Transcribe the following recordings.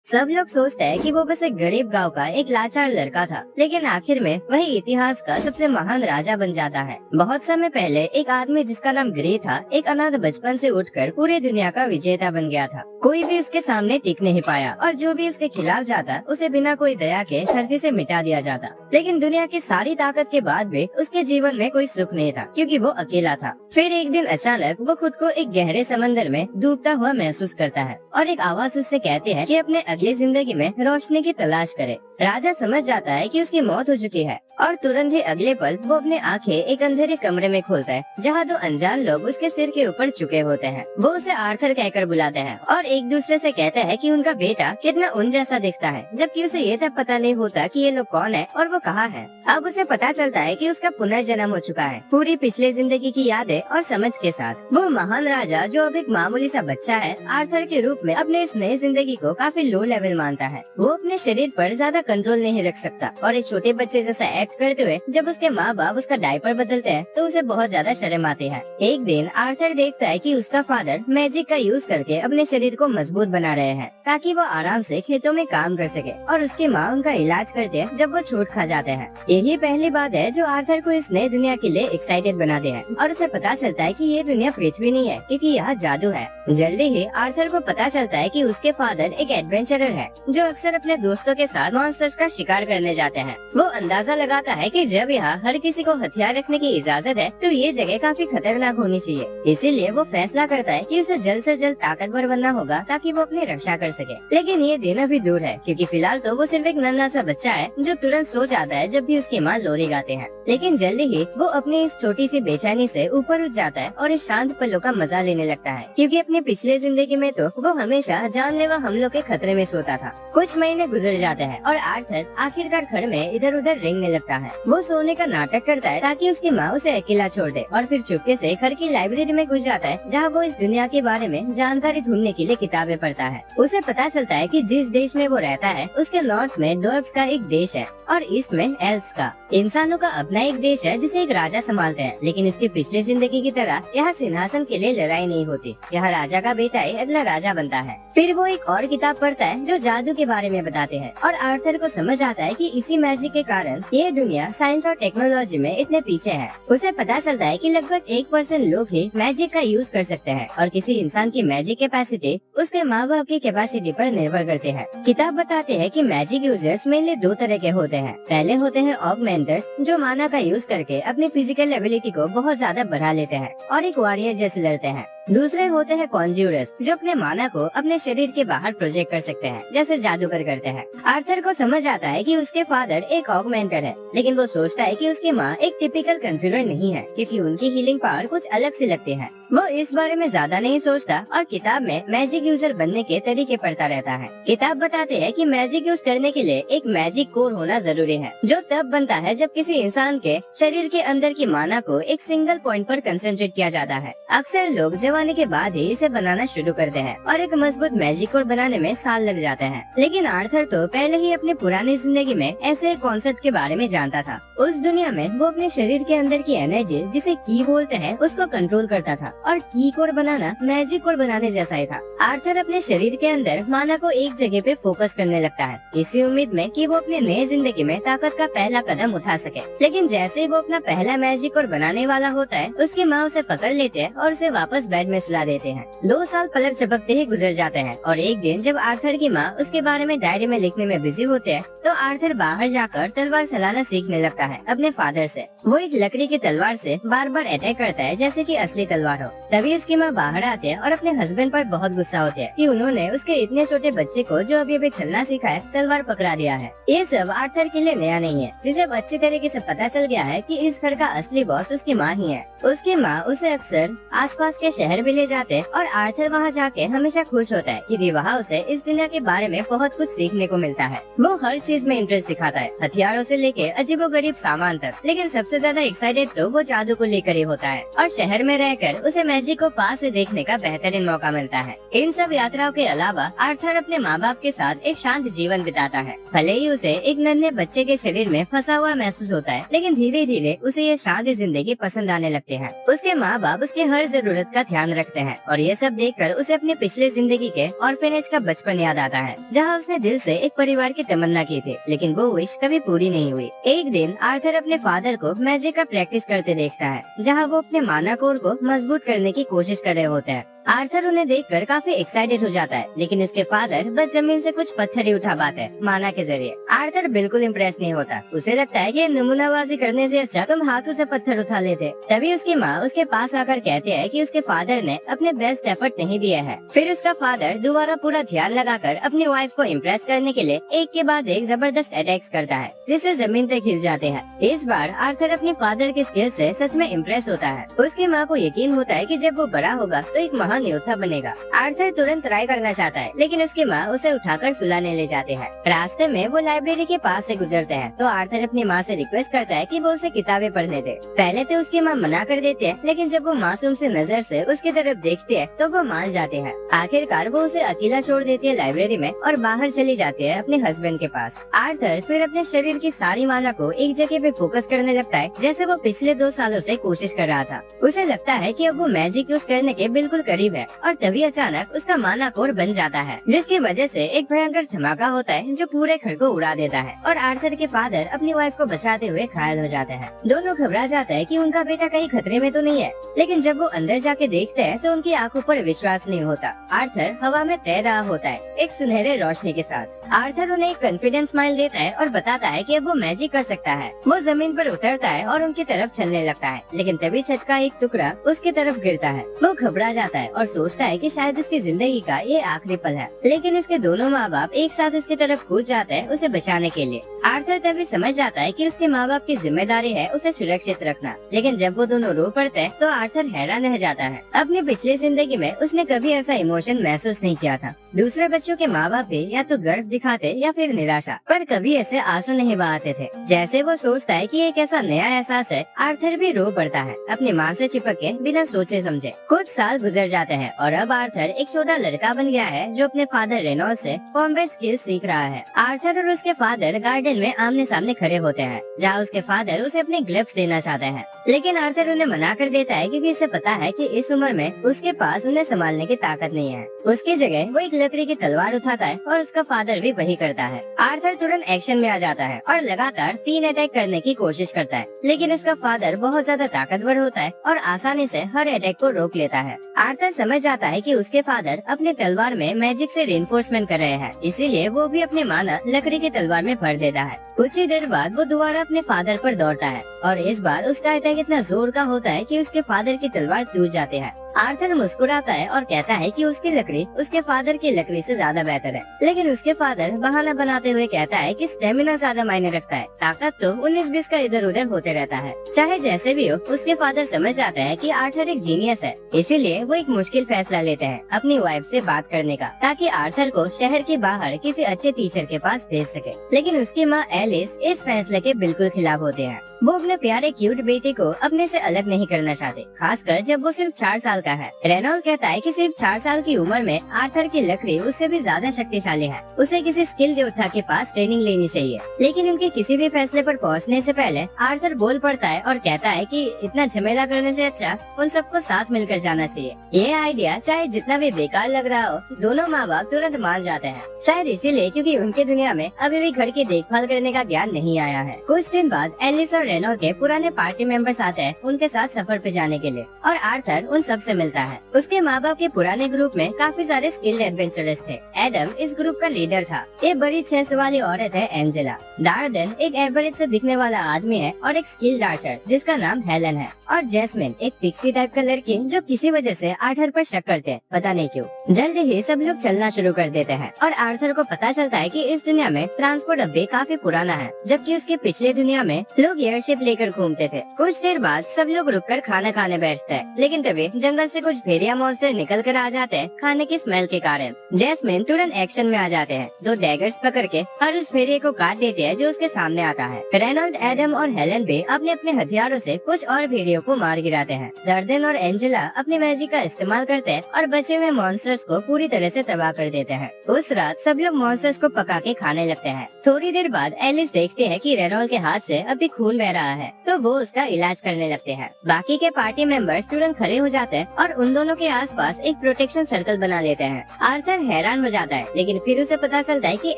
सब लोग सोचते हैं कि वो बस एक गरीब गांव का एक लाचार लड़का था, लेकिन आखिर में वही इतिहास का सबसे महान राजा बन जाता है। बहुत समय पहले एक आदमी जिसका नाम ग्रे था, एक अनाथ बचपन से उठकर पूरी दुनिया का विजेता बन गया था। कोई भी उसके सामने टिक नहीं पाया और जो भी उसके खिलाफ जाता उसे बिना कोई दया के धरती से मिटा दिया जाता। लेकिन दुनिया की सारी ताकत के बाद भी उसके जीवन में कोई सुख नहीं था, क्योंकि वो अकेला था। फिर एक दिन अचानक वो खुद को एक गहरे समंदर में डूबता हुआ महसूस करता है और एक आवाज उससे कहती है कि अपने अगली जिंदगी में रोशनी की तलाश करे। राजा समझ जाता है कि उसकी मौत हो चुकी है और तुरंत ही अगले पल वो अपने आंखें एक अंधेरे कमरे में खोलता है, जहाँ दो अनजान लोग उसके सिर के ऊपर झुके होते हैं। वो उसे आर्थर कहकर बुलाते हैं और एक दूसरे से कहते हैं कि उनका बेटा कितना उन जैसा दिखता है, जबकि उसे ये तक पता नहीं होता कि ये लोग कौन है और वो कहाँ है। अब उसे पता चलता है कि उसका पुनर्जन्म हो चुका है, पूरी पिछले जिंदगी की यादें और समझ के साथ। वो महान राजा जो अब एक मामूली सा बच्चा है, आर्थर के रूप में अपने इस नई जिंदगी को काफी लो लेवल मानता है। वो अपने शरीर पर ज्यादा कंट्रोल नहीं रख सकता और एक छोटे बच्चे जैसा एक्ट करते हुए जब उसके माँ बाप उसका डायपर बदलते हैं तो उसे बहुत ज्यादा शर्म आती है। एक दिन आर्थर देखता है कि उसका फादर मैजिक का यूज करके अपने शरीर को मजबूत बना रहे हैं ताकि वो आराम से खेतों में काम कर सके, और उसकी माँ उनका इलाज करते हैं जब वो चोट खा जाते हैं। यही पहली बात है जो आर्थर को इस नई दुनिया के लिए एक्साइटेड बनाते हैं और उसे पता चलता है कि ये दुनिया पृथ्वी नहीं है, क्योंकि यहाँ जादू है। जल्दी ही आर्थर को पता चलता है कि उसके फादर एक एडवेंचरर है जो अक्सर अपने दोस्तों के साथ मॉन्स्टर्स का शिकार करने जाते हैं। वो अंदाजा लगाता है कि जब यहाँ हर किसी को हथियार रखने की इजाजत है तो ये जगह काफी खतरनाक होनी चाहिए। इसीलिए वो फैसला करता है कि उसे जल्द से जल्द ताकतवर बनना होगा ताकि वो अपनी रक्षा कर सके। लेकिन ये दिन अभी दूर है, क्योंकि फिलहाल तो वो सिर्फ एक नन्हा सा बच्चा है जो तुरंत सो जाता है जब भी उसकी माँ लोरी गाते हैं। लेकिन जल्दी ही वो अपनी इस छोटी सी बेचैनी से ऊपर उठ जाता है और इस शांत पलों का मजा लेने लगता है, क्योंकि अपनी पिछले जिंदगी में तो वो हमेशा जानलेवा हमलों के खतरे में सोता था। कुछ महीने गुजर जाते हैं और आर्थर आखिरकार घर में इधर उधर रेंगने लगता है। वो सोने का नाटक करता है ताकि उसकी माँ उसे अकेला छोड़ दे और फिर चुपके से घर की लाइब्रेरी में घुस जाता है, जहाँ वो इस दुनिया के बारे में जानकारी ढूंढने के लिए किताबें पढ़ता है। उसे पता चलता है कि जिस देश में वो रहता है उसके नॉर्थ में डॉर्फ्स का एक देश है और ईस्ट में एल्फ्स का। इंसानों का अपना एक देश है जिसे एक राजा संभालते हैं, लेकिन उसकी पिछली जिंदगी की तरह यहाँ सिंहासन के लिए लड़ाई नहीं होती। यहाँ राजा का बेटा ही अगला राजा बनता है। फिर वो एक और किताब पढ़ता है जो जादू के बारे में बताते हैं और आर्थर को समझ आता है कि इसी मैजिक के कारण ये दुनिया साइंस और टेक्नोलॉजी में इतने पीछे है। उसे पता चलता है कि लगभग 1% लोग ही मैजिक का यूज कर सकते हैं और किसी इंसान की मैजिक कैपेसिटी उसके माँ बाप की कैपेसिटी पर निर्भर करते हैं। किताब बताते हैं कि मैजिक यूजर्स मेनली दो तरह के होते हैं। पहले होते हैं ऑगमेंटर्स जो माना का यूज करके अपनी फिजिकल एबिलिटी को बहुत ज्यादा बढ़ा लेते हैं और एक वॉरियर जैसे लड़ते हैं। दूसरे होते हैं कॉन्ज्यूरर्स जो अपने माना को अपने शरीर के बाहर प्रोजेक्ट कर सकते हैं, जैसे जादूगर करते हैं। आर्थर को समझ आता है कि उसके फादर एक ऑगमेंटर है, लेकिन वो सोचता है कि उसकी माँ एक टिपिकल कंज्यूरर नहीं है, क्योंकि उनकी हीलिंग पावर कुछ अलग से लगती है। वो इस बारे में ज्यादा नहीं सोचता और किताब में मैजिक यूजर बनने के तरीके पढ़ता रहता है। किताब बताते हैं कि मैजिक यूज करने के लिए एक मैजिक कोर होना जरूरी है, जो तब बनता है जब किसी इंसान के शरीर के अंदर की माना को एक सिंगल पॉइंट पर कंसंट्रेट किया जाता है। अक्सर लोग जवानी के बाद ही इसे बनाना शुरू करते हैं और एक मजबूत मैजिक कोर बनाने में साल लग जाते हैं। लेकिन आर्थर तो पहले ही अपनी पुरानी जिंदगी में ऐसे कॉन्सेप्ट के बारे में जानता था। उस दुनिया में वो अपने शरीर के अंदर की एनर्जी जिसे की बोलते हैं उसको कंट्रोल करता था और की कोर बनाना मैजिक कोर बनाने जैसा ही था। आर्थर अपने शरीर के अंदर माना को एक जगह पे फोकस करने लगता है, इसी उम्मीद में कि वो अपने नए जिंदगी में ताकत का पहला कदम उठा सके। लेकिन जैसे ही वो अपना पहला मैजिक कोर बनाने वाला होता है, उसकी माँ उसे पकड़ लेते हैं और उसे वापस बेड में सुला देते हैं। 2 साल पलक झपकते ही गुजर जाते हैं और एक दिन जब आर्थर की माँ उसके बारे में डायरी में लिखने में बिजी होते हैं, तो आर्थर बाहर जाकर तलवार चलाना सीखने लगता है अपने फादर से। वो एक लकड़ी की तलवार से बार बार अटैक करता है जैसे कि असली तलवार हो। तभी उसकी माँ बाहर आते हैं और अपने हस्बैंड पर बहुत गुस्सा होते हैं कि उन्होंने उसके इतने छोटे बच्चे को जो अभी अभी चलना सीखा है तलवार पकड़ा दिया है। ये सब आर्थर के लिए नया नहीं है, जिसे अच्छी तरीके से पता चल गया है कि इस घर का असली बॉस उसकी माँ ही है। उसकी माँ उसे अक्सर आसपास के शहर भी ले जाते हैं और आर्थर वहाँ जाके हमेशा खुश होता है कि वहाँ उसे इस दुनिया के बारे में बहुत कुछ सीखने को मिलता है। वो हर चीज में इंटरेस्ट दिखाता है, हथियारों से लेके अजीबोगरीब सामान तक। लेकिन सबसे ज्यादा एक्साइटेड तो वो जादू को लेकर ही होता है और शहर में रहकर उसे उसे मैजिक को पास से देखने का बेहतरीन मौका मिलता है। इन सब यात्राओं के अलावा आर्थर अपने माँ बाप के साथ एक शांत जीवन बिताता है। भले ही उसे एक नन्हे बच्चे के शरीर में फंसा हुआ महसूस होता है, लेकिन धीरे धीरे उसे ये शांत जिंदगी पसंद आने लगती है। उसके माँ बाप उसके हर जरूरत का ध्यान रखते हैं और ये सब देखकर उसे अपने पिछले जिंदगी के ऑर्फेनेज का बचपन याद आता है, जहाँ उसने दिल से एक परिवार की तमन्ना की थी, लेकिन वो विश कभी पूरी नहीं हुई। एक दिन आर्थर अपने फादर को मैजिक का प्रैक्टिस करते देखता है, जहाँ वो अपने माना कोर को मजबूत करने की कोशिश कर रहे होते हैं। आर्थर उन्हें देखकर काफी एक्साइटेड हो जाता है, लेकिन उसके फादर बस जमीन से कुछ पत्थर ही उठा पाते हैं माना के जरिए। आर्थर बिल्कुल इम्प्रेस नहीं होता। उसे लगता है कि नमूनाबाजी करने से अच्छा तुम हाथों से पत्थर उठा लेते। तभी उसकी माँ उसके पास आकर कहते हैं कि उसके फादर ने अपने बेस्ट एफर्ट नहीं दिया है। फिर उसका फादर दोबारा पूरा ध्यान लगाकर अपनी वाइफ को इम्प्रेस करने के लिए एक के बाद एक जबरदस्त अटैक्स करता है, जिससे जमीन तक हिल जाते हैं। इस बार आर्थर अपने फादर के स्किल से सच में इम्प्रेस होता है। उसकी माँ को यकीन होता है कि जब वो बड़ा होगा तो एक महान योद्धा बनेगा। आर्थर तुरंत ट्राई करना चाहता है, लेकिन उसकी माँ उसे उठाकर सुलाने ले जाते हैं। रास्ते में वो लाइब्रेरी के पास से गुजरते हैं तो आर्थर अपनी माँ से रिक्वेस्ट करता है कि वो उसे किताबें पढ़ने दे। पहले तो उसकी माँ मना कर देती है, लेकिन जब वो मासूम से नजर से उसकी तरफ देखती है तो वो मान जाते हैं। आखिरकार वो उसे अकेला छोड़ देती है लाइब्रेरी में और बाहर चली जाती है अपने हस्बैंड के पास। आर्थर फिर अपने शरीर की सारी माना को एक जगह पे फोकस करने लगता है, जैसे वो पिछले 2 सालों से कोशिश कर रहा था। उसे लगता है कि अब वो मैजिक यूज करने के बिल्कुल करीब है और तभी अचानक उसका माना कोर बन जाता है, जिसकी वजह से एक भयंकर धमाका होता है जो पूरे घर को उड़ा देता है और आर्थर के फादर अपनी वाइफ को बचाते हुए घायल हो जाते हैं। दोनों घबरा जाते हैं कि उनका बेटा कहीं खतरे में तो नहीं है, लेकिन जब वो अंदर जाके देखते हैं तो उनकी आंखों पर विश्वास नहीं होता। आर्थर हवा में तैर रहा होता है एक सुनहरे रोशनी के साथ। आर्थर उन्हें एक कॉन्फिडेंस स्माइल देता है और बताता है कि अब वो मैजिक कर सकता है। वो जमीन पर उतरता है और उनकी तरफ चलने लगता है, लेकिन तभी छत का एक टुकड़ा उसकी तरफ गिरता है। वो घबरा जाता है और सोचता है कि शायद उसकी जिंदगी का ये आखिरी पल है, लेकिन उसके दोनों माँ बाप एक साथ उसकी तरफ कूद जाते हैं उसे बचाने के लिए। आर्थर तभी समझ जाता है कि उसके माँ बाप की जिम्मेदारी है उसे सुरक्षित रखना, लेकिन जब वो दोनों रो पड़ते हैं तो आर्थर हैरान रह जाता है। अपनी पिछली जिंदगी में उसने कभी ऐसा इमोशन महसूस नहीं किया था। दूसरे बच्चों के माँ बाप भी या तो गर्व दिखाते या फिर निराशा, पर कभी ऐसे आंसू नहीं बहाते थे। जैसे वो सोचता है कि एक ऐसा नया एहसास है, आर्थर भी रो पड़ता है अपनी माँ से चिपक के बिना सोचे समझे। कुछ साल गुजर जाते हैं और अब आर्थर एक छोटा लड़का बन गया है जो अपने फादर रेनॉल्ड से कॉम्बैट स्किल्स सीख रहा है। आर्थर और उसके फादर गार्डन में आमने सामने खड़े होते हैं, जहाँ उसके फादर उसे अपने ग्लव्स देना चाहते हैं, लेकिन आर्थर उन्हें मना कर देता है क्योंकि उसे पता है कि इस उम्र में उसके पास उन्हें संभालने की ताकत नहीं है। उसकी जगह वो एक लकड़ी की तलवार उठाता है और उसका फादर भी वही करता है। आर्थर तुरंत एक्शन में आ जाता है और लगातार 3 अटैक करने की कोशिश करता है, लेकिन उसका फादर बहुत ज्यादा ताकतवर होता है और आसानी से हर अटैक को रोक लेता है। आर्थर समझ जाता है कि उसके फादर अपने तलवार में मैजिक से रिइंफोर्समेंट कर रहे हैं, इसीलिए वो भी अपने माना लकड़ी की तलवार में भर देता है। कुछ ही देर बाद वो दोबारा अपने फादर पर दौड़ता है और इस बार उसका अटैक इतना जोर का होता है कि उसके फादर की तलवार टूट जाती है। आर्थर मुस्कुराता है और कहता है कि उसकी लकड़ी उसके फादर की लकड़ी से ज्यादा बेहतर है, लेकिन उसके फादर बहाना बनाते हुए कहता है कि स्टेमिना ज्यादा मायने रखता है, ताकत तो 19-20 का इधर उधर होते रहता है। चाहे जैसे भी हो, उसके फादर समझ जाते हैं कि आर्थर एक जीनियस है, इसीलिए वो एक मुश्किल फैसला लेते हैं अपनी वाइफ से बात करने का, ताकि आर्थर को शहर के बाहर किसी अच्छे टीचर के पास भेज सके। लेकिन उसकी माँ एलिस इस फैसले के बिल्कुल खिलाफ होते हैं। वो अपने प्यारे क्यूट बेटे को अपने से अलग नहीं करना चाहते, खासकर जब वो सिर्फ 4 साल का है। रेनॉल्ड कहता है कि सिर्फ 4 साल की उम्र में आर्थर की लकड़ी उससे भी ज्यादा शक्तिशाली है, उसे किसी स्किल योद्धा के पास ट्रेनिंग लेनी चाहिए। लेकिन उनके किसी भी फैसले पर पहुंचने से पहले आर्थर बोल पड़ता है और कहता है कि इतना झमेला करने से अच्छा उन सबको साथ मिलकर जाना चाहिए। ये आइडिया चाहे जितना भी बेकार लग रहा हो, दोनों माँ बाप तुरंत मान जाते हैं, शायद इसीलिए क्योंकि उनके दुनिया में अभी भी घर की देखभाल करने का ज्ञान नहीं आया है। कुछ दिन बाद एलिस और रेनॉल्ड के पुराने पार्टी मेंबर्स आते हैं उनके साथ सफर पे जाने के लिए, और आर्थर उन सब से मिलता है। उसके माँ बाप के पुराने ग्रुप में काफी सारे स्किल्ड एडवेंचरर्स थे। एडम इस ग्रुप का लीडर था। ये बड़ी 6 सौ वाली औरत है एंजेला। डार्डन एक एवरेज से दिखने वाला आदमी है और एक स्किल्ड आर्चर जिसका नाम हेलन है। और जैस्मिन एक पिक्सी टाइप का लड़की जो किसी वजह से आर्थर पर शक करते हैं, पता नहीं क्यों। जल्द ही सब लोग चलना शुरू कर देते हैं और आर्थर को पता चलता है कि इस दुनिया में ट्रांसपोर्ट अब भी काफी पुराना है, जबकि उसके पिछले दुनिया में लोग एयरशिप लेकर घूमते थे। कुछ देर बाद सब लोग रुककर खाना खाने बैठते हैं, लेकिन तभी जंगल से कुछ भेड़िया मॉन्स्टर निकल कर आ जाते हैं खाने की स्मेल के कारण। जैस्मिन तुरंत एक्शन में आ जाते हैं, 2 डैगर्स पकड़ के हर उस भेड़िए को काट देते हैं जो उसके सामने आता है। रेनॉल्ड, एडम और हेलन भी अपने अपने हथियारों से कुछ और भेड़ियों कीड़ियों को मार गिराते हैं। डार्डेन और एंजेला अपनी मैजिक का इस्तेमाल करते हैं और बचे हुए मॉन्स्टर्स को पूरी तरह से तबाह कर देते हैं। उस रात सब लोग मॉन्स्टर्स को पका के खाने लगते हैं। थोड़ी देर बाद एलिस देखती है कि रेनॉल्ड के हाथ से अभी खून बह रहा है, तो वो उसका इलाज करने लगते हैं। बाकी के पार्टी मेंबर्स तुरंत खड़े हो जाते हैं और उन दोनों के आसपास एक प्रोटेक्शन सर्कल बना लेते हैं। आर्थर हैरान हो जाता है, लेकिन फिर उसे पता चलता है कि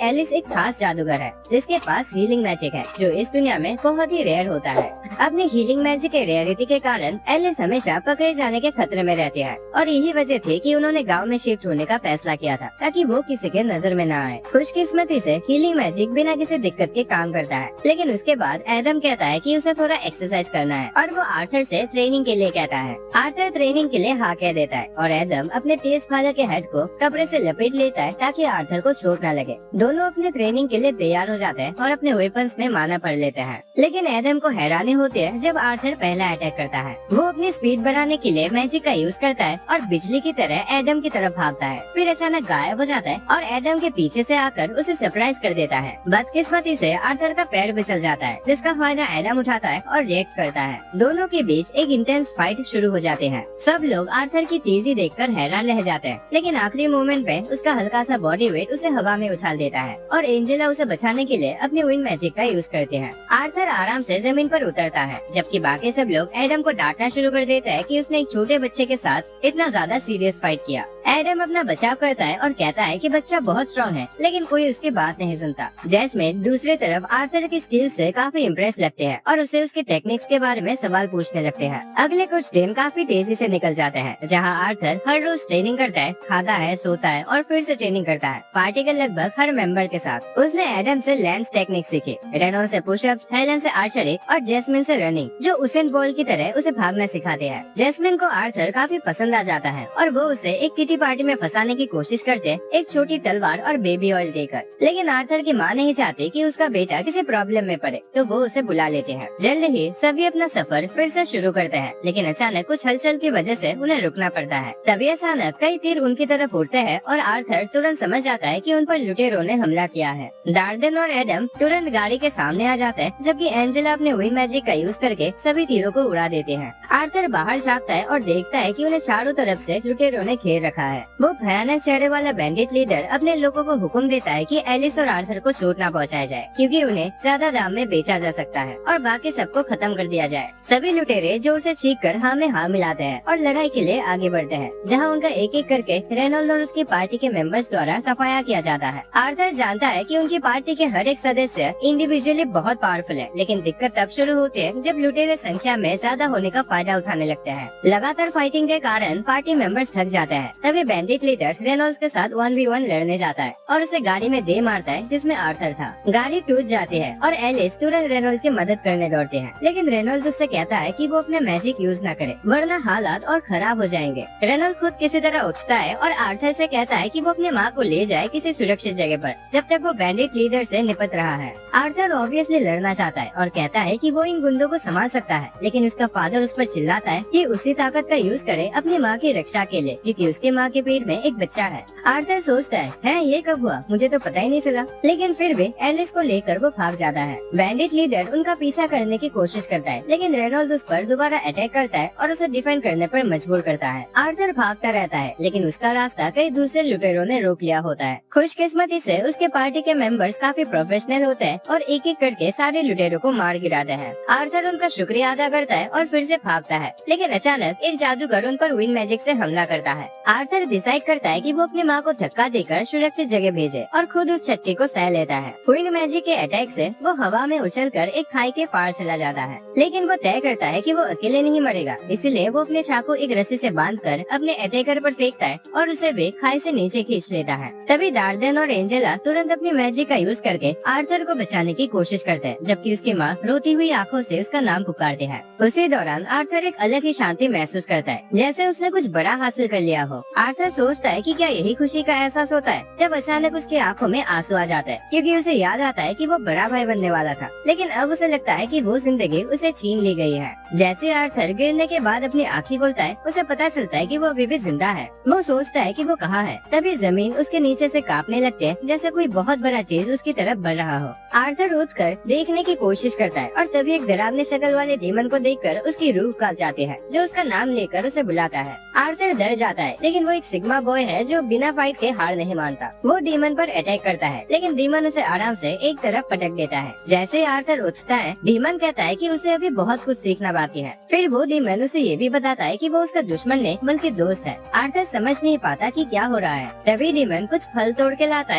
एलिस एक खास जादूगर है जिसके पास हीलिंग मैजिक है, जो इस दुनिया में बहुत ही रेयर होता है। अपनी हीलिंग मैजिक के रेयरिटी के कारण एलिस हमेशा पकड़े जाने के खतरे में रहती है और यही वजह थी कि उन्होंने गांव में शिफ्ट होने का फैसला किया था, ताकि वो किसी के नजर में न आए। खुशकिस्मती से हीलिंग मैजिक बिना किसी दिक्कत के काम करता है, लेकिन उसके बाद एडम कहता है कि उसे थोड़ा एक्सरसाइज करना है और वो आर्थर से ट्रेनिंग के लिए कहता है। आर्थर ट्रेनिंग के लिए हाँ कह देता है और एडम अपने तेज भाला के हेड को कपड़े से लपेट लेता है ताकि आर्थर को चोट न लगे। दोनों अपने ट्रेनिंग के लिए तैयार हो जाते हैं और अपने वेपन्स में माना पड़ लेते हैं, लेकिन एडम को हैरानी होती है जब आर्थर पहला अटैक करता है। वो अपनी स्पीड बढ़ाने के लिए मैजिक का यूज करता है और बिजली की तरह एडम की तरफ भागता है, फिर अचानक गायब हो जाता है और एडम के पीछे से आकर उसे सरप्राइज कर देता है। बदकिस्मती से आर्थर का पैर फिसल जाता है, जिसका फायदा एडम उठाता है और रिएक्ट करता है। दोनों के बीच एक इंटेंस फाइट शुरू हो जाते हैं। सब लोग आर्थर की तेजी देखकर हैरान रह जाते हैं, लेकिन आखिरी मोमेंट पे उसका हल्का सा बॉडी वेट उसे हवा में उछाल देता है और एंजेला उसे बचाने के लिए अपनी विंग मैजिक का यूज करते हैं। आर्थर आराम से जमीन पर उतरता है, जबकि बाकी सब लोग एडम को डांटना शुरू कर देते हैं कि उसने एक छोटे बच्चे के साथ इतना ज्यादा सीरियस फाइट किया। एडम अपना बचाव करता है और कहता है कि बच्चा बहुत स्ट्रॉन्ग है, लेकिन कोई उसकी बात नहीं सुनता। जैस्मिन दूसरी तरफ आर्थर की स्किल से काफी इम्प्रेस लगते हैं और उसे उसके टेक्निक्स के बारे में सवाल पूछने लगते हैं। अगले कुछ दिन काफी तेजी से निकल जाते हैं, जहाँ आर्थर हर रोज ट्रेनिंग करता है, खाता है, सोता है और फिर से ट्रेनिंग करता है। पार्टी के लगभग हर मेंबर के साथ उसने एडम से लैंस टेक्निक सीखी, रेनॉल्ड से पुशअप्स, हेलन से आर्चरी और जैस्मिन से रनिंग, जो उसेन बोल्ट की तरह उसे भागना सिखाते हैं। जैस्मिन को आर्थर काफी पसंद आ जाता है और वो उसे एक किटी पार्टी में फंसाने की कोशिश करते हैं, एक छोटी तलवार और बेबी ऑयल देकर। लेकिन आर्थर की माँ नहीं चाहती कि उसका बेटा किसी प्रॉब्लम में पड़े, तो वो उसे बुला लेते हैं। जल्द ही सभी अपना सफर फिर से शुरू करते हैं, लेकिन अचानक कुछ हलचल की वजह से उन्हें रुकना पड़ता है। तभी अचानक कई तीर उनकी तरफ उड़ते हैं और आर्थर तुरंत समझ जाता है कि उन पर लुटेरों ने हमला किया है। डार्डेन और एडम तुरंत गाड़ी के सामने आ जाते हैं, जबकि एंजेला अपने विंग मैजिक का यूज करके सभी तीरों को उड़ा देते हैं। आर्थर बाहर झाँकता है और देखता है कि उन्हें चारों तरफ से लुटेरों ने घेर रखा है। वो भयानक चेहरे वाला बैंडिट लीडर अपने लोगों को हुक्म देता है कि एलिस और आर्थर को चोट न पहुंचाया जाए, क्योंकि उन्हें ज्यादा दाम में बेचा जा सकता है और बाकी सबको खत्म कर दिया जाए। सभी लुटेरे जोर से चीखकर हाँ में हाँ मिलाते हैं और लड़ाई के लिए आगे बढ़ते हैं, जहाँ उनका एक एक करके रेनॉल्ड और उसकी पार्टी के मेंबर्स द्वारा सफाया किया जाता है। आर्थर जानता है कि उनकी पार्टी के हर एक सदस्य इंडिविजुअली बहुत पावरफुल है, लेकिन दिक्कत तब शुरू होती है जब लुटेरे संख्या में ज्यादा होने का फायदा उठाने लगते हैं। लगातार फाइटिंग के कारण पार्टी मेंबर्स थक जाते हैं। तभी बैंडिट लीडर रेनॉल्ड्स के साथ 1v1 लड़ने जाता है और उसे गाड़ी में दे मारता है जिसमें आर्थर था। गाड़ी टूट जाती है और एलिस तुरंत रेनॉल्ड की मदद करने दौड़ते हैं, लेकिन रेनॉल्ड उससे कहता है कि वो अपने मैजिक यूज न करे, वरना हालात और खराब हो जाएंगे। रेनॉल्ड खुद किसी तरह उठता है और आर्थर से कहता है कि वो अपनी माँ को ले जाए किसी सुरक्षित जगह पर, जब तक वो बैंडिट लीडर से निपट रहा है। आर्थर ऑब्वियसली लड़ना चाहता है और कहता है कि वो इन गुंडों को संभाल सकता है, लेकिन उसका फादर उस पर चिल्लाता है कि उसी ताकत का यूज करे अपनी माँ की रक्षा के लिए, क्योंकि उसकी माँ के पेट में एक बच्चा है। आर्थर सोचता है ये कब हुआ, मुझे तो पता ही नहीं चला, लेकिन फिर भी एलिस को लेकर वो भाग जाता है। बैंडिट लीडर उनका पीछा करने की कोशिश करता है, लेकिन रेनॉल्ड उस पर दोबारा अटैक करता है और उसे डिफेंड करने पर मजबूर करता है। आर्थर भागता रहता है, लेकिन उसका रास्ता कई दूसरे लुटेरों ने रोक लिया होता है। खुशकिस्मती से उसके पार्टी के मेंबर्स काफी प्रोफेशनल होते हैं और एक एक करके सारे लुटेरों को मार गिराते हैं। आर्थर उनका शुक्रिया अदा करता है और फिर से भागता है, लेकिन अचानक एक जादूगर उन पर विंड मैजिक से हमला करता है। आर्थर डिसाइड करता है कि वो अपनी माँ को धक्का देकर सुरक्षित जगह भेजे और खुद उस छट्टी को सह लेता है। विंड मैजिक के अटैक से वो हवा में उछलकर एक खाई के पार चला जाता है, लेकिन वो तय करता है कि वो अकेले नहीं मरेगा, इसलिए वो अपने चाकू एक रस्सी से बांधकर अपने अटैकर पर फेंकता है और उसे भी खाई से नीचे खींच लेता है। तभी डार्डेन और एंजेला तुरंत अपनी मैजिक का यूज करके आर्थर को बचाने की कोशिश करते हैं, जबकि उसकी माँ रोती हुई आंखों से उसका नाम पुकारती है। उसी दौरान आर्थर एक अलग ही शांति महसूस करता है, जैसे उसने कुछ बड़ा हासिल कर लिया हो। आर्थर सोचता है कि क्या यही खुशी का एहसास होता है, जब अचानक उसकी आंखों में आंसू आ जाता है, क्योंकि उसे याद आता है कि वो बड़ा भाई बनने वाला था, लेकिन अब उसे लगता है कि वो जिंदगी उसे छीन ली गई है। जैसे आर्थर गिरने के बाद अपनी आँखें खोलता है, उसे पता चलता है कि वो अभी भी जिंदा है। वो सोचता है कि वो कहाँ है, तभी जमीन उसके नीचे से कांपने लगती है, जैसे कोई बहुत बड़ा चीज उसकी तरफ बढ़ रहा हो। आर्थर उठकर देखने की कोशिश करता है और तभी एक डरावनी शक्ल वाले डीमन को देखकर देखकर उसकी रूह कांप जाती है, जो उसका नाम लेकर उसे बुलाता है। आर्थर डर जाता है, लेकिन वो एक सिग्मा बॉय है जो बिना फाइट के हार नहीं मानता। वो डीमन पर अटैक करता है, लेकिन डीमन उसे आराम से एक तरफ पटक देता है। जैसे ही आर्थर उठता है, डीमन कहता है कि उसे अभी बहुत कुछ सीखना बाकी है। फिर वो डीमन उसे ये भी बताता है कि वो उसका दुश्मन नहीं बल्कि दोस्त है। आर्थर समझ नहीं पाता कि क्या हो रहा है। तभी डीमन कुछ फल तोड़ के लाता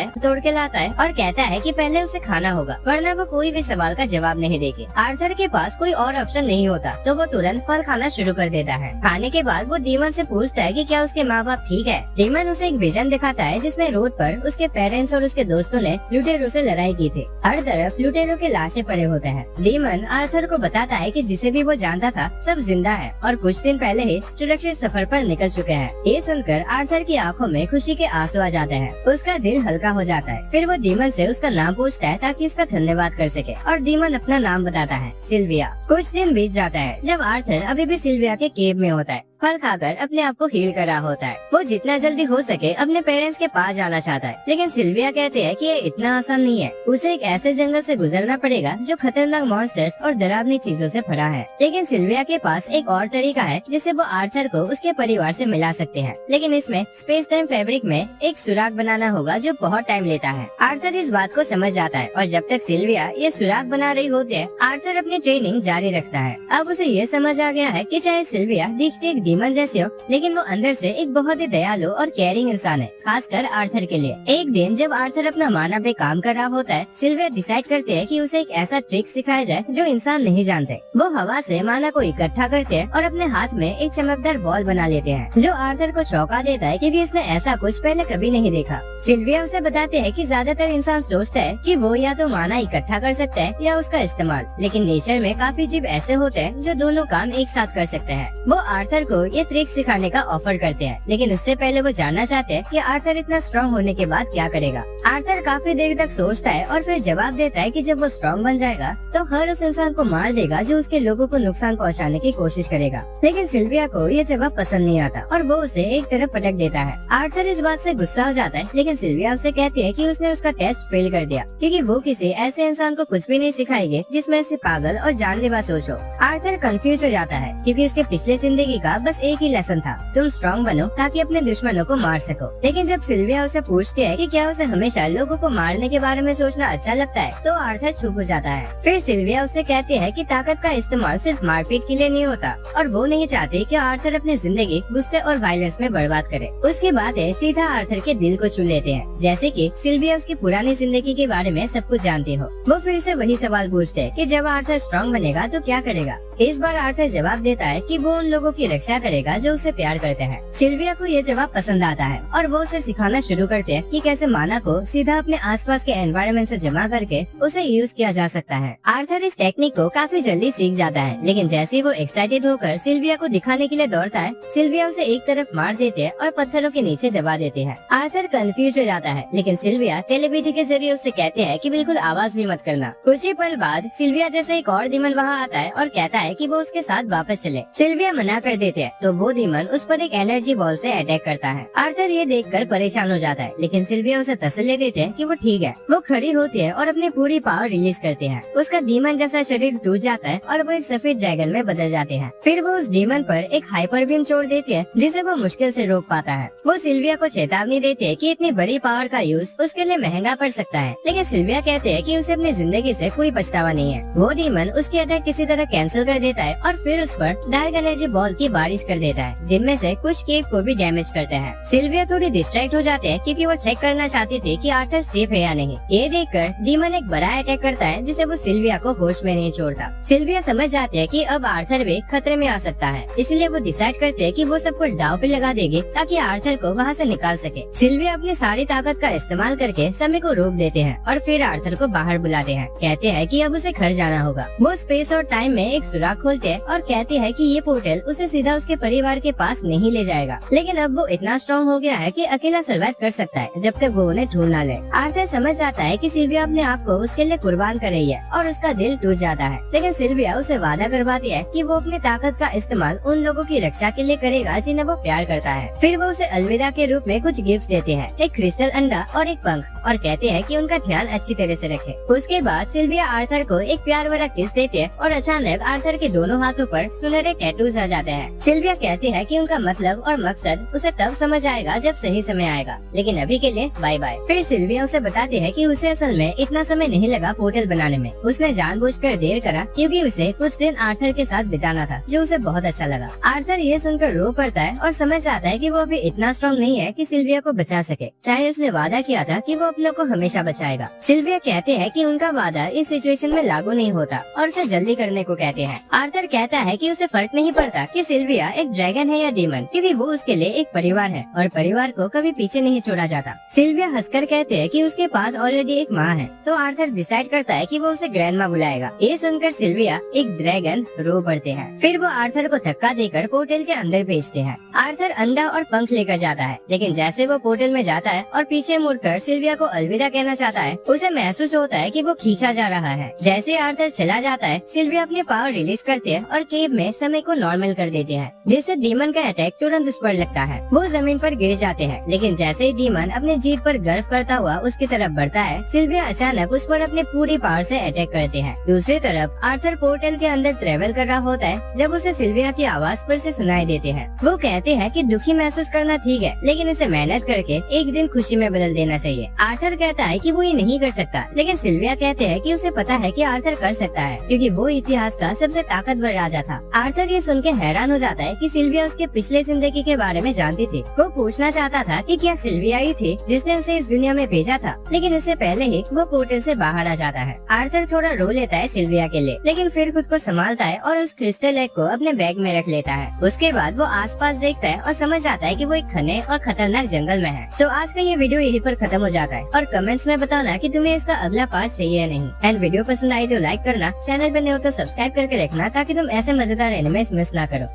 है और कहता है कि पहले उसे खाना होगा, वरना वो कोई भी सवाल का जवाब नहीं देगी। आर्थर के पास कोई और ऑप्शन नहीं होता, तो वो तुरंत फल खाना शुरू कर देता है। खाने के बाद वो डीमन से पूछता है कि क्या उसके माँ बाप ठीक है। डीमन उसे एक विजन दिखाता है जिसमें रोड पर उसके पेरेंट्स और उसके दोस्तों ने लुटेरों से लड़ाई की थी। हर तरफ लुटेरों के लाशें पड़े होते हैं। डीमन आर्थर को बताता है कि जिसे भी वो जानता था सब जिंदा है और कुछ दिन पहले ही सुरक्षित सफर पर निकल चुके हैं। ये सुनकर आर्थर की आंखों में खुशी के आंसू आ जाते हैं। उसका दिल हल्का हो जाता है। फिर वो डीमन से उसका नाम पूछता है ताकि उसका धन्यवाद कर सके, और डीमन अपना नाम बताता है, सिल्विया। कुछ दिन बीत जाता है जब आर्थर अभी भी सिल्विया के केव में होता है। फल खाकर अपने आप को हील कर रहा होता है। वो जितना जल्दी हो सके अपने पेरेंट्स के पास जाना चाहता है, लेकिन सिल्विया कहते हैं कि ये इतना आसान नहीं है। उसे एक ऐसे जंगल से गुजरना पड़ेगा जो खतरनाक मॉन्स्टर्स और डरावनी चीजों से भरा है। लेकिन सिल्विया के पास एक और तरीका है जिससे वो आर्थर को उसके परिवार से मिला सकते हैं, लेकिन इसमें स्पेस टाइम फैब्रिक में एक सुराग बनाना होगा जो बहुत टाइम लेता है। आर्थर इस बात को समझ जाता है और जब तक सिल्विया ये सुराग बना रही होती है, आर्थर अपनी ट्रेनिंग जारी रखता है। अब उसे ये समझ आ गया है कि चाहे सिल्विया दिखती एक डीमन जैसे हो, लेकिन वो अंदर से एक बहुत ही दयालु और केयरिंग इंसान है, खासकर आर्थर के लिए। एक दिन जब आर्थर अपना माना पे काम कर रहा होता है, सिल्विया डिसाइड करते हैं कि उसे एक ऐसा ट्रिक सिखाया जाए जो इंसान नहीं जानते। वो हवा से माना को इकट्ठा करते हैं और अपने हाथ में एक चमकदार बॉल बना लेते हैं, जो आर्थर को चौंका देता है क्योंकि उसने ऐसा कुछ पहले कभी नहीं देखा। सिल्विया उसे बताते हैं कि ज्यादातर इंसान सोचता है कि वो या तो माना इकट्ठा कर सकता है या उसका इस्तेमाल, लेकिन नेचर में काफी जीव ऐसे होते हैं जो दोनों काम एक साथ कर सकते हैं। वो आर्थर को ये ट्रिक सिखाने का ऑफर करते हैं, लेकिन उससे पहले वो जानना चाहते हैं कि आर्थर इतना स्ट्रॉन्ग होने के बाद क्या करेगा। आर्थर काफी देर तक सोचता है और फिर जवाब देता है कि जब वो स्ट्रॉन्ग बन जाएगा तो हर उस इंसान को मार देगा जो उसके लोगों को नुकसान पहुंचाने की कोशिश करेगा। लेकिन सिल्विया को ये जवाब पसंद नहीं आता और वो उसे एक तरफ पटक देता है। आर्थर इस बात से गुस्सा हो जाता है, लेकिन सिल्विया उसे कहती है कि उसने उसका टेस्ट फेल कर दिया क्योंकि वो किसी ऐसे इंसान को कुछ भी नहीं सिखाएगी जिसमें से पागल और जानलेवा सोच हो। आर्थर कंफ्यूज हो जाता है क्योंकि उसके पिछले जिंदगी का बस एक ही लेसन था, तुम स्ट्रॉन्ग बनो ताकि अपने दुश्मनों को मार सको। लेकिन जब सिल्विया उसे पूछती है कि क्या उसे हमेशा लोगों को मारने के बारे में सोचना अच्छा लगता है, तो आर्थर चुप हो जाता है। फिर सिल्विया उसे कहती है कि ताकत का इस्तेमाल सिर्फ मारपीट के लिए नहीं होता और वो नहीं चाहती कि आर्थर अपनी जिंदगी गुस्से और वायलेंस में बर्बाद करे। उसके बाद सीधा आर्थर के दिल को छू लेते हैं, जैसे कि सिल्विया उसकी पुरानी जिंदगी के बारे में सब कुछ जानती हो। वो फिर से वही सवाल पूछते हैं कि जब आर्थर स्ट्रॉन्ग बनेगा तो क्या करेगा। इस बार आर्थर जवाब देता है कि वो उन लोगों की रक्षा करेगा जो उसे प्यार करते हैं। सिल्विया को ये जवाब पसंद आता है और वो उसे सिखाना शुरू करते हैं कि कैसे माना को सीधा अपने आसपास के एनवायरनमेंट से जमा करके उसे यूज किया जा सकता है। आर्थर इस टेक्निक को काफी जल्दी सीख जाता है, लेकिन जैसे ही वो एक्साइटेड होकर सिल्विया को दिखाने के लिए दौड़ता है, सिल्विया उसे एक तरफ मार देते हैं और पत्थरों के नीचे दबा देते हैं। आर्थर कंफ्यूज हो जाता है, लेकिन सिल्विया टेलीपैथी के जरिए उसे कहते हैं कि बिल्कुल आवाज भी मत करना। कुछ ही पल बाद सिल्विया जैसे एक और डीमन वहाँ आता है और कहता है कि वो उसके साथ वापस चले। सिल्विया मना कर देते हैं, तो वो डीमन उस पर एक एनर्जी बॉल से अटैक करता है। आर्थर ये देखकर परेशान हो जाता है, लेकिन सिल्विया उसे तसल्ली देते हैं कि वो ठीक है। वो खड़ी होती है और अपनी पूरी पावर रिलीज करते हैं। उसका डीमन जैसा शरीर टूट जाता है और वो एक सफेद ड्रैगन में बदल जाते हैं। फिर वो उस डीमन पर एक हाइपर बीम छोड़ देती है, जिसे वो मुश्किल से रोक पाता है। वो सिल्विया को चेतावनी देते हैं कि इतनी बड़ी पावर का यूज उसके लिए महंगा पड़ सकता है, लेकिन सिल्विया कहते हैं कि उसे अपनी जिंदगी से कोई पछतावा नहीं है। वो डीमन उसकी अटैक किसी तरह कैंसिल कर देता है और फिर उस पर डार्क एनर्जी बॉल की बारिश कर देता है, जिनमें से कुछ केव को भी डैमेज करते हैं। सिल्विया थोड़ी डिस्ट्रैक्ट हो जाते हैं क्योंकि वो चेक करना चाहती थी कि आर्थर सेफ है या नहीं। ये देखकर डीमन एक बड़ा अटैक करता है जिसे वो सिल्विया को होश में नहीं छोड़ता। सिल्विया समझ जाती है कि अब आर्थर भी खतरे में आ सकता है, इसलिए वो डिसाइड करते हैं कि वो सब कुछ दांव पे लगा देगी ताकि आर्थर को वहाँ से निकाल सके। सिल्विया अपनी सारी ताकत का इस्तेमाल करके समय को रोक देते हैं और फिर आर्थर को बाहर बुलाते हैं। कहते हैं कि अब उसे घर जाना होगा। वो स्पेस और टाइम में एक सुराग खोलते हैं और कहते हैं कि ये पोर्टल उसे सीधा उसके परिवार के पास नहीं ले जाएगा, लेकिन अब वो इतना स्ट्रॉन्ग हो गया है कि अकेला सर्वाइव कर सकता है जब तक वो उन्हें ढूंढ ना ले। आर्थर समझ जाता है कि सिल्विया अपने आप को उसके लिए कुर्बान कर रही है और उसका दिल टूट जाता है, लेकिन सिल्विया उसे वादा करवाती है कि वो अपनी ताकत का इस्तेमाल उन लोगों की रक्षा के लिए करेगा जिन्हें वो प्यार करता है। फिर वो उसे अलविदा के रूप में कुछ गिफ्ट देते हैं, एक क्रिस्टल अंडा और एक पंख, और कहते हैं कि उनका ध्यान अच्छी तरह से रखे। उसके बाद सिल्विया आर्थर को एक प्यार भरा किस देती है और अचानक आर्थर आर्थर के दोनों हाथों पर सुनहरे टैटूज आ जाते हैं। सिल्विया कहती है कि उनका मतलब और मकसद उसे तब समझ आएगा जब सही समय आएगा, लेकिन अभी के लिए बाय बाय। फिर सिल्विया उसे बताती है कि उसे असल में इतना समय नहीं लगा पोर्टल बनाने में, उसने जानबूझकर देर करा क्योंकि उसे कुछ दिन आर्थर के साथ बिताना था, जो उसे बहुत अच्छा लगा। आर्थर ये सुनकर रो पड़ता है और समझ आता है कि वो अभी इतना स्ट्रॉन्ग नहीं है कि सिल्विया को बचा सके, चाहे उसने वादा किया था कि वो अपनों को हमेशा बचाएगा। सिल्विया कहते हैं कि उनका वादा इस सिचुएशन में लागू नहीं होता और उसे जल्दी करने को कहते हैं। आर्थर कहता है कि उसे फर्क नहीं पड़ता कि सिल्विया एक ड्रैगन है या डीमन, क्योंकि वो उसके लिए एक परिवार है और परिवार को कभी पीछे नहीं छोड़ा जाता। सिल्विया हंसकर कहते हैं कि उसके पास ऑलरेडी एक माँ है, तो आर्थर डिसाइड करता है कि वो उसे ग्रैंडमा बुलाएगा। ये सुनकर सिल्विया एक ड्रैगन रो पड़ते हैं। फिर वो आर्थर को धक्का देकर पोर्टल के अंदर भेजते हैं। आर्थर अंडा और पंख लेकर जाता है, लेकिन जैसे वो पोर्टल में जाता है और पीछे मुड़कर सिल्विया को अलविदा कहना चाहता है, उसे महसूस होता है कि वो खींचा जा रहा है। जैसे आर्थर चला जाता है, सिल्विया अपने पावर रिलीज करते हैं और केव में समय को नॉर्मल कर देते हैं, जिससे डीमन का अटैक तुरंत उस पर लगता है। वो जमीन पर गिर जाते हैं, लेकिन जैसे ही डीमन अपने जीत पर गर्व करता हुआ उसकी तरफ बढ़ता है, सिल्विया अचानक उस पर अपने पूरी पावर से अटैक करते हैं। दूसरी तरफ आर्थर पोर्टल के अंदर ट्रेवल कर रहा होता है जब उसे सिल्विया की आवाज पर से सुनाई देते हैं। वो कहते हैं कि दुखी महसूस करना ठीक है, लेकिन उसे मेहनत करके एक दिन खुशी में बदल देना चाहिए। आर्थर कहता है कि वो ये नहीं कर सकता, लेकिन सिल्विया कहते हैं कि उसे पता है कि आर्थर कर सकता है, क्योंकि वो इतिहास का सबसे ताकतवर राजा था। आर्थर ये सुन के हैरान हो जाता है कि सिल्विया उसके पिछले जिंदगी के बारे में जानती थी। वो पूछना चाहता था कि क्या सिल्विया ही थी जिसने उसे इस दुनिया में भेजा था, लेकिन उससे पहले ही वो पोर्टल से बाहर आ जाता है। आर्थर थोड़ा रो लेता है सिल्विया के लिए, लेकिन फिर खुद को संभालता है और उस क्रिस्टल एग को अपने बैग में रख लेता है। उसके बाद वो आसपास देखता है और समझ आता है कि वो एक घने और खतरनाक जंगल में है। सो आज का ये वीडियो यहीं पर खत्म हो जाता है और कमेंट्स में बताना कि तुम्हें इसका अगला पार्ट चाहिए या नहीं। एंड वीडियो पसंद आई तो लाइक करना, चैनल पर नए हो तो सब्सक्राइब करके रखना ताकि तुम ऐसे मजेदार एनिमेस मिस ना करो।